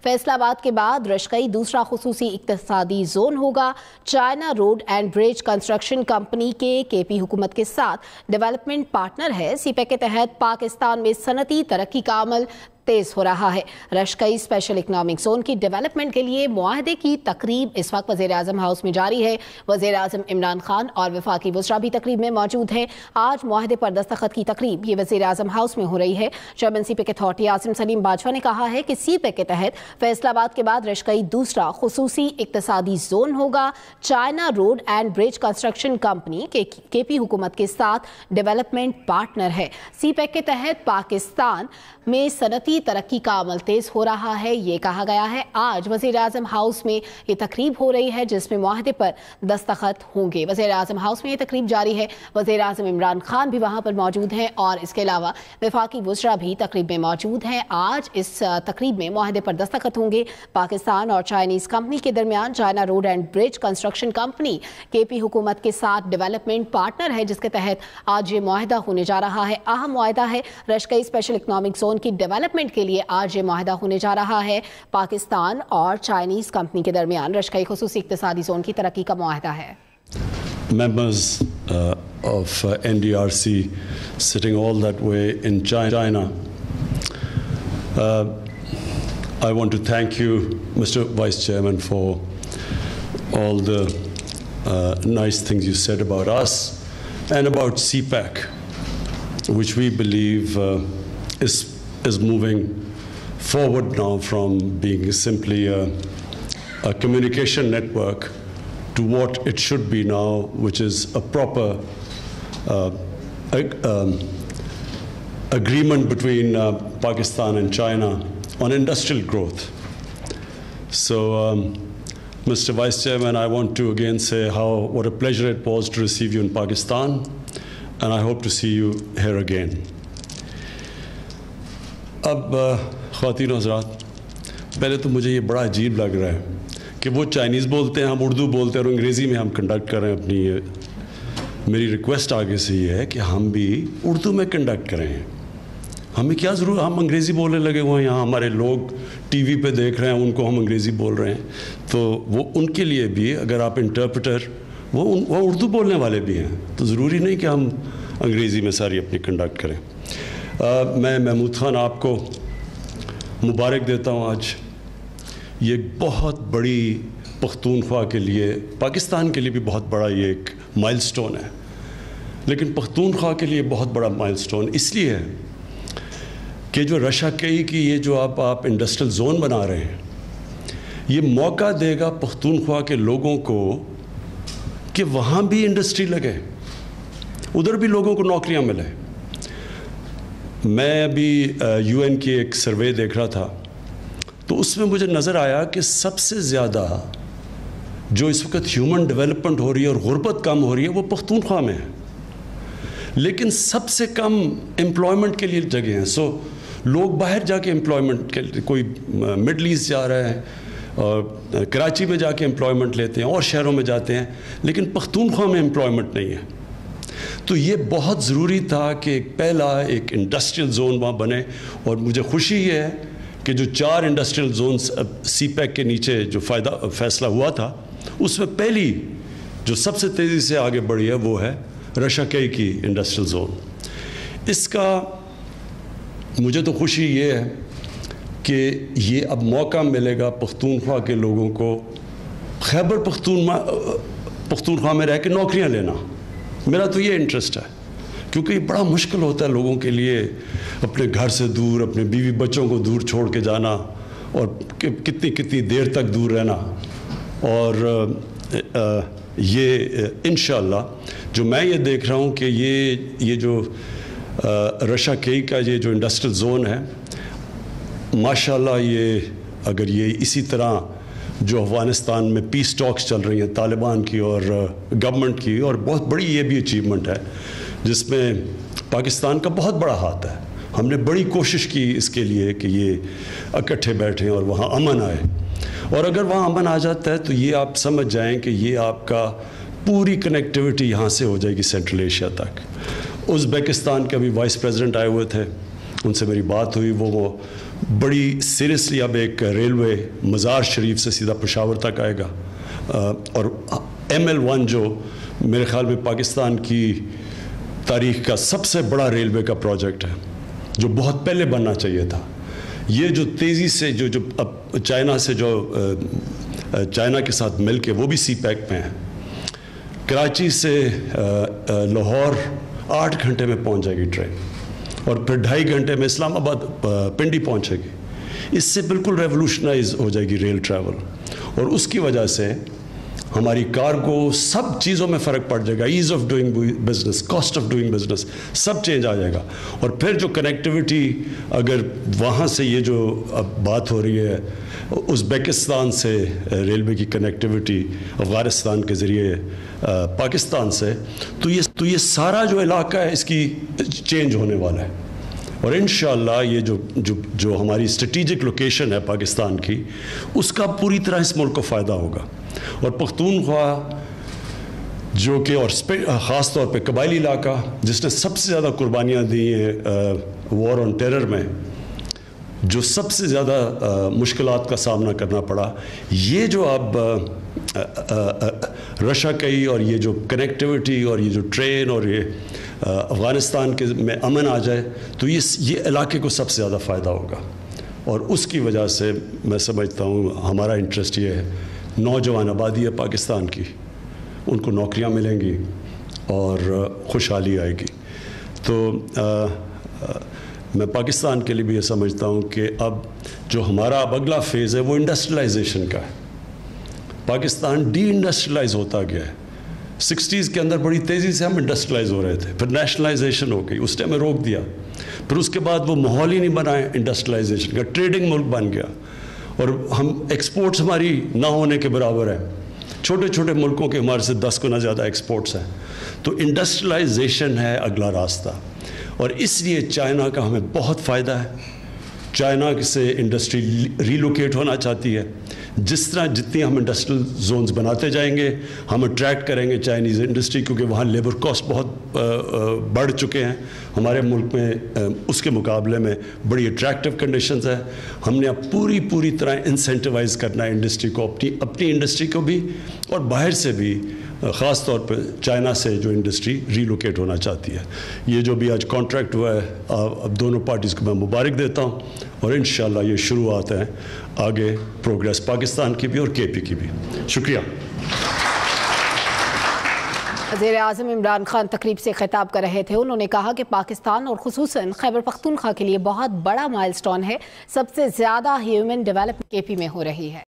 फैसला आबाद के बाद रशकई दूसरा खुसूसी इक्तिसादी जोन होगा। China road and bridge construction company के केपी हुकूमत के साथ डेवलपमेंट पार्टनर है। सीपेक के तहत पाकिस्तान में सनती तरक्की का अमल तेज हो रहा है। रशकई स्पेशल इकनॉमिक जोन की डेवलपमेंट के लिए मुआहदे की तकरीब इस वक्त वज़ीर आज़म हाउस में जारी है। वज़ीर आज़म इमरान खान और वफाकी वज़रा भी तकरीब में मौजूद हैं। आज मुआहदे पर दस्तखत की तकरीब ये वज़ीर आज़म हाउस में हो रही है। Chairman CPEC authority Asim Salim Bajwa ने कहा है कि सीपेक के तहत फैसलाबाद के बाद रशकई दूसरा खुसूसी इक्तिसादी जोन होगा। China road and bridge construction company के केपी हुकूमत के साथ डेवलपमेंट पार्टनर है। सीपेक के तहत पाकिस्तान में सनती तरक्की का अमल तेज हो रहा है, ये कहा गया है। आज वज़ीर आज़म हाउस में ये तकरीब हो रही है जिसमें मुआहदे पर दस्तखत होंगे। वज़ीर आज़म हाउस में ये तकरीब जारी है। वज़ीर आज़म इमरान खान भी वहाँ पर मौजूद हैं और इसके अलावा वफाकी वज़रा भी तकरीब में मौजूद हैं। आज इस तकरीब में मुआहदे पर दस्तखत होंगे। पाकिस्तान और चाइनीज़ कंपनी के दरमियान China road and bridge construction company KP हुकूमत के साथ डेवलपमेंट पार्टनर है, जिसके तहत आज ये मुआहदा होने जा रहा है। अहम मुआहदा है। रशकई स्पेशल इकनॉमिक जोन की डेवलपमेंट के लिए आज ये मुआहदा होने जा रहा है। पाकिस्तान और चाइनीज कंपनी के दरमियान रशकई खुसूसी इक्तिसादी जोन की तरक्की का मुआहदा है। Members of NDRC sitting all that way in China, I want to thank you, Mr. Vice Chairman, for all the nice things you said about us and about CPEC, which we believe is moving forward now from being simply a communication network to what it should be now, which is a proper agreement between Pakistan and China on industrial growth. So, Mr. Vice Chairman, I want to again say what a pleasure it was to receive you in Pakistan, and I hope to see you here again. अब ख़वातीन और हज़रात, पहले तो मुझे ये बड़ा अजीब लग रहा है कि वो चाइनीज़ बोलते हैं, हम उर्दू बोलते हैं और अंग्रेज़ी में हम कंडक्ट कर रहे हैं अपनी। मेरी रिक्वेस्ट आगे से ये है कि हम भी उर्दू में कंडक्ट करें। हमें क्या ज़रूरत, हम अंग्रेज़ी बोलने लगे हुए हैं। यहाँ हमारे लोग टीवी पे देख रहे हैं, उनको हम अंग्रेज़ी बोल रहे हैं, तो वो उनके लिए भी अगर आप इंटरप्रेटर वो उर्दू बोलने वाले भी हैं, तो ज़रूरी नहीं कि हम अंग्रेज़ी में सारी अपनी कंडक्ट करें। मैं महमूद ख़ान आपको मुबारक देता हूँ। आज ये बहुत बड़ी पख्तूनख्वा के लिए, पाकिस्तान के लिए भी बहुत बड़ा ये एक माइलस्टोन है, लेकिन पख्तूनख्वा के लिए बहुत बड़ा माइलस्टोन इसलिए है कि जो रशाकई की ये जो आप इंडस्ट्रियल जोन बना रहे हैं, ये मौका देगा पख्तूनख्वा के लोगों को कि वहाँ भी इंडस्ट्री लगे, उधर भी लोगों को नौकरियाँ मिले। मैं अभी UN की एक सर्वे देख रहा था, तो उसमें मुझे नज़र आया कि सबसे ज़्यादा जो इस वक्त ह्यूमन डेवलपमेंट हो रही है और गुर्बत कम हो रही है वो पख्तूनख्वा में है, लेकिन सबसे कम एम्प्लॉयमेंट के लिए जगह हैं। सो लोग बाहर जाके एम्प्लॉयमेंट के, कोई मिडल ईस्ट जा रहा है और कराची में जाके एम्प्लॉयमेंट लेते हैं और शहरों में जाते हैं, लेकिन पख्तूनख्वा में एम्प्लॉयमेंट नहीं है। तो ये बहुत ज़रूरी था कि पहला एक इंडस्ट्रियल जोन वहाँ बने, और मुझे खुशी ये है कि जो 4 इंडस्ट्रियल जोन्स सीपैक के नीचे जो फैसला हुआ था, उसमें पहली जो सबसे तेज़ी से आगे बढ़ी है वो है रशाकई की इंडस्ट्रियल जोन। इसका मुझे तो खुशी ये है कि ये अब मौका मिलेगा पख्तूनख्वा के लोगों को खैबर पख्तूनख्वा में रह के नौकरियाँ लेना। मेरा तो ये इंटरेस्ट है, क्योंकि ये बड़ा मुश्किल होता है लोगों के लिए अपने घर से दूर, अपने बीवी बच्चों को दूर छोड़ के जाना और कितनी देर तक दूर रहना। और ये इंशाअल्लाह जो मैं ये देख रहा हूँ कि ये जो रशाकई का ये जो इंडस्ट्रियल जोन है, माशाअल्लाह ये अगर ये इसी तरह जो अफ़गानिस्तान में पीस टॉक्स चल रही हैं तालिबान की और गवर्नमेंट की, और बहुत बड़ी ये भी अचीवमेंट है जिसमें पाकिस्तान का बहुत बड़ा हाथ है। हमने बड़ी कोशिश की इसके लिए कि ये इकट्ठे बैठें और वहाँ अमन आए, और अगर वहाँ अमन आ जाता है तो ये आप समझ जाएं कि ये आपका पूरी कनेक्टिविटी यहाँ से हो जाएगी सेंट्रल एशिया तक। उज़्बेकिस्तान के अभी वाइस प्रेसिडेंट आए हुए थे, उनसे मेरी बात हुई, वो बड़ी सीरियसली अब एक रेलवे मज़ार शरीफ से सीधा पेशावर तक आएगा, और ML1 जो मेरे ख्याल में पाकिस्तान की तारीख का सबसे बड़ा रेलवे का प्रोजेक्ट है, जो बहुत पहले बनना चाहिए था। ये जो तेज़ी से जो अब चाइना से जो चाइना के साथ मिल के वो भी CPEC में है, कराची से लाहौर 8 घंटे में पहुंच जाएगी ट्रेन, और फिर 2.5 घंटे में इस्लामाबाद पिंडी पहुंचेगी। इससे बिल्कुल रेवोल्यूशनाइज हो जाएगी रेल ट्रैवल, और उसकी वजह से हमारी कार्गो सब चीज़ों में फ़र्क पड़ जाएगा। Ease of doing business, cost of doing business, सब चेंज आ जाएगा। और फिर जो कनेक्टिविटी, अगर वहाँ से ये जो अब बात हो रही है उज़्बेकिस्तान से रेलवे की कनेक्टिविटी अफ़गानिस्तान के ज़रिए पाकिस्तान से, तो ये सारा जो इलाका है इसकी चेंज होने वाला है। और इंशाअल्लाह ये जो हमारी स्ट्रेटेजिक लोकेशन है पाकिस्तान की, उसका पूरी तरह इस मुल्क को फ़ायदा होगा। और पख्तूनख्वा जो कि, और ख़ास तौर पे कबायली इलाका जिसने सबसे ज़्यादा कुर्बानियाँ दी हैं वॉर ऑन टेरर में, जो सबसे ज़्यादा मुश्किलात का सामना करना पड़ा, ये जो अब रशाकई और ये जो कनेक्टिविटी और ये जो ट्रेन और ये अफ़गानिस्तान के में अमन आ जाए, तो ये इलाके को सबसे ज़्यादा फ़ायदा होगा। और उसकी वजह से मैं समझता हूँ हमारा इंटरेस्ट ये है, नौजवान आबादी है पाकिस्तान की, उनको नौकरियाँ मिलेंगी और खुशहाली आएगी। तो मैं पाकिस्तान के लिए भी ये समझता हूँ कि अब जो हमारा अब अगला फेज़ है वो इंडस्ट्रियलाइजेशन का है। पाकिस्तान डी इंडस्ट्रियलाइज होता गया है। 60s के अंदर बड़ी तेज़ी से हम इंडस्ट्रियलाइज हो रहे थे, फिर नेशनलाइजेशन हो गई, उस टाइम में रोक दिया, फिर उसके बाद वो माहौल ही नहीं बना इंडस्ट्रियलाइजेशन का, ट्रेडिंग मुल्क बन गया, और हम एक्सपोर्ट्स हमारी ना होने के बराबर है। छोटे छोटे मुल्कों के हमारे से 10 गुना ज़्यादा एक्सपोर्ट्स हैं। तो इंडस्ट्रियलाइजेशन है अगला रास्ता, और इसलिए चाइना का हमें बहुत फ़ायदा है। चाइना से इंडस्ट्री रीलोकेट होना चाहती है। जितनी हम इंडस्ट्रियल जोन्स बनाते जाएंगे, हम अट्रैक्ट करेंगे चाइनीज़ इंडस्ट्री, क्योंकि वहाँ लेबर कॉस्ट बहुत बढ़ चुके हैं हमारे मुल्क में, उसके मुकाबले में बड़ी अट्रैक्टिव कंडीशंस है। हमने अब पूरी तरह इंसेंटिवाइज़ करना है इंडस्ट्री को, अपनी इंडस्ट्री को भी और बाहर से भी, ख़ास तौर पे चाइना से जो इंडस्ट्री रीलोकेट होना चाहती है। ये जो भी आज कॉन्ट्रैक्ट हुआ है, अब दोनों पार्टीज़ को मैं मुबारक देता हूँ, और इंशाअल्लाह ये शुरुआत है आगे प्रोग्रेस पाकिस्तान की भी और KP की भी। शुक्रिया। वज़ीर-ए-आज़म इमरान खान तकरीब से खिताब कर रहे थे। उन्होंने कहा कि पाकिस्तान और खुसूसन खैबर पख्तूनख्वा के लिए बहुत बड़ा माइलस्टोन है। सबसे ज़्यादा ह्यूमन डेवलपमेंट KP में हो रही है।